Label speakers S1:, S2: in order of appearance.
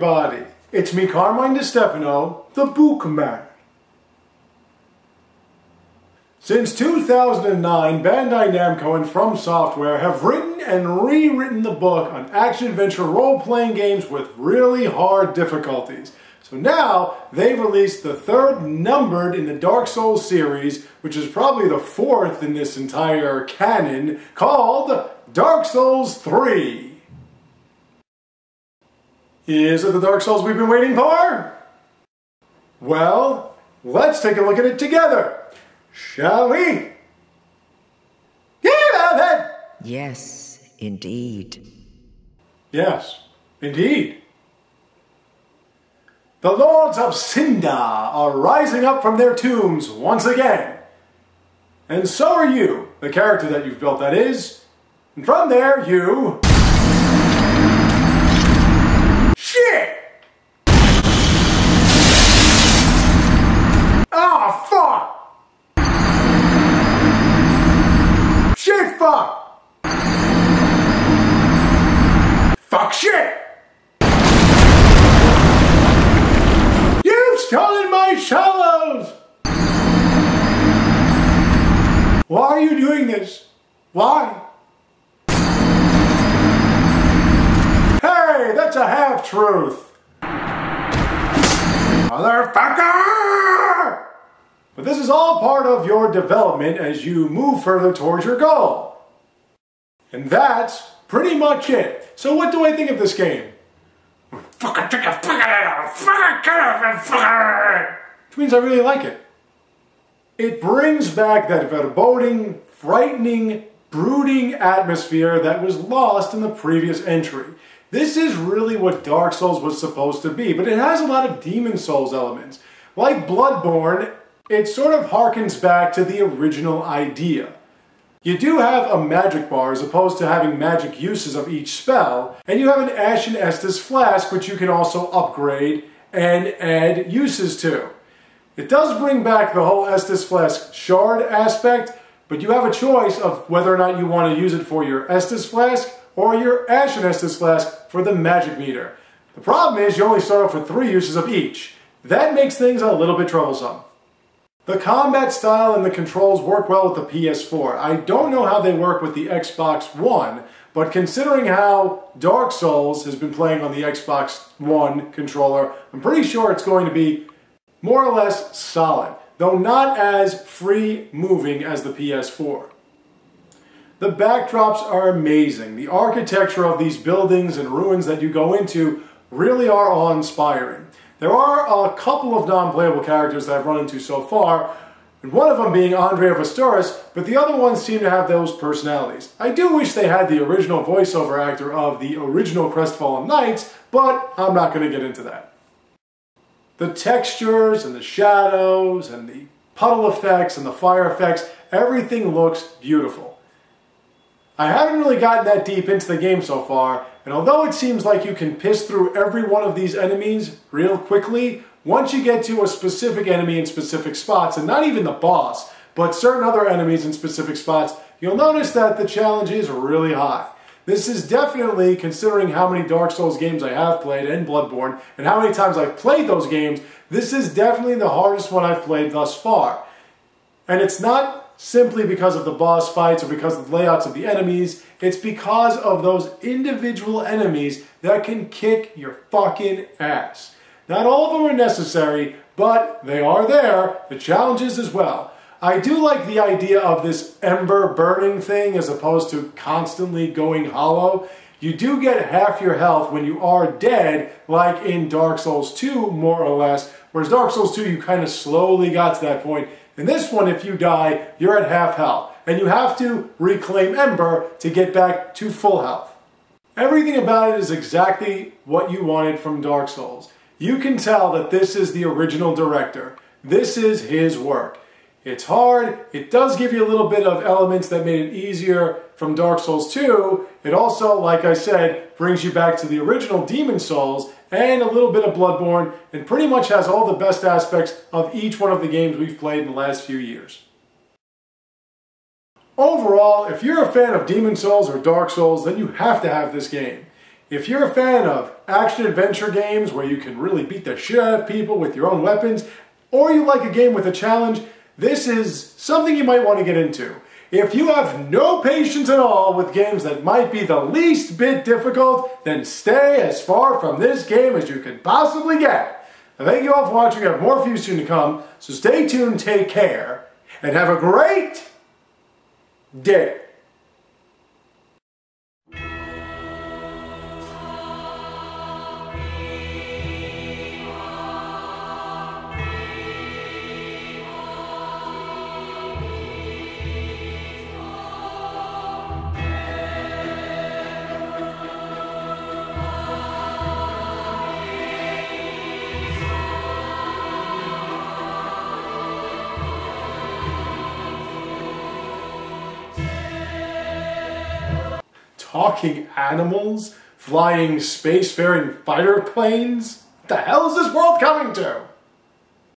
S1: everybody! It's me, Carmine DeStefano, the Bookman. Since 2009, Bandai Namco and From Software have written and rewritten the book on action-adventure role-playing games with really hard difficulties. So now, they've released the third numbered in the Dark Souls series, which is probably the fourth in this entire canon, called Dark Souls 3. Is it the Dark Souls we've been waiting for? Well, let's take a look at it together. Shall we?
S2: Yes, indeed.
S1: Yes, indeed. The Lords of Cinder are rising up from their tombs once again. And so are you, the character that you've built, that is. And from there, you... Shit! Ah, fuck! Shit, fuck! Fuck shit! You've stolen my shallows! Why are you doing this? Why? Hey, that's a half-truth! Motherfucker! But this is all part of your development as you move further towards your goal. And that's pretty much it. So what do I think of this game? Which means I really like it. It brings back that foreboding, frightening, brooding atmosphere that was lost in the previous entry. This is really what Dark Souls was supposed to be, but it has a lot of Demon Souls elements. Like Bloodborne, it sort of harkens back to the original idea. You do have a magic bar as opposed to having magic uses of each spell, and you have an Ashen Estus flask which you can also upgrade and add uses to. It does bring back the whole Estus flask shard aspect, but you have a choice of whether or not you want to use it for your Estus flask or your Ashen Estus flask for the magic meter. The problem is you only start off with 3 uses of each. That makes things a little bit troublesome. The combat style and the controls work well with the PS4. I don't know how they work with the Xbox One, but considering how Dark Souls has been playing on the Xbox One controller, I'm pretty sure it's going to be more or less solid, though not as free-moving as the PS4. The backdrops are amazing. The architecture of these buildings and ruins that you go into really are awe-inspiring. There are a couple of non-playable characters that I've run into so far, and one of them being Andrea Vestoris, but the other ones seem to have those personalities. I do wish they had the original voiceover actor of the original Crestfallen Knights, but I'm not going to get into that. The textures and the shadows and the puddle effects and the fire effects, everything looks beautiful. I haven't really gotten that deep into the game so far, and although it seems like you can piss through every one of these enemies real quickly, once you get to a specific enemy in specific spots, and not even the boss, but certain other enemies in specific spots, you'll notice that the challenge is really high. This is definitely, considering how many Dark Souls games I have played, and Bloodborne, and how many times I've played those games, this is definitely the hardest one I've played thus far. And it's not simply because of the boss fights or because of the layouts of the enemies, it's because of those individual enemies that can kick your fucking ass. Not all of them are necessary, but they are there, the challenges as well. I do like the idea of this ember burning thing as opposed to constantly going hollow. You do get half your health when you are dead, like in Dark Souls 2, more or less, whereas Dark Souls 2 you kind of slowly got to that point. In this one, if you die, you're at half health, and you have to reclaim Ember to get back to full health. Everything about it is exactly what you wanted from Dark Souls. You can tell that this is the original director. This is his work. It's hard, it does give you a little bit of elements that made it easier from Dark Souls 2. It also, like I said, brings you back to the original Demon Souls and a little bit of Bloodborne, and pretty much has all the best aspects of each one of the games we've played in the last few years. Overall, if you're a fan of Demon Souls or Dark Souls, then you have to have this game. If you're a fan of action-adventure games where you can really beat the shit out of people with your own weapons, or you like a game with a challenge, this is something you might want to get into. If you have no patience at all with games that might be the least bit difficult, then stay as far from this game as you can possibly get. Thank you all for watching. I have more for you soon to come, so stay tuned, take care, and have a great day. Talking animals? Flying spacefaring fighter planes? What the hell is this world coming to?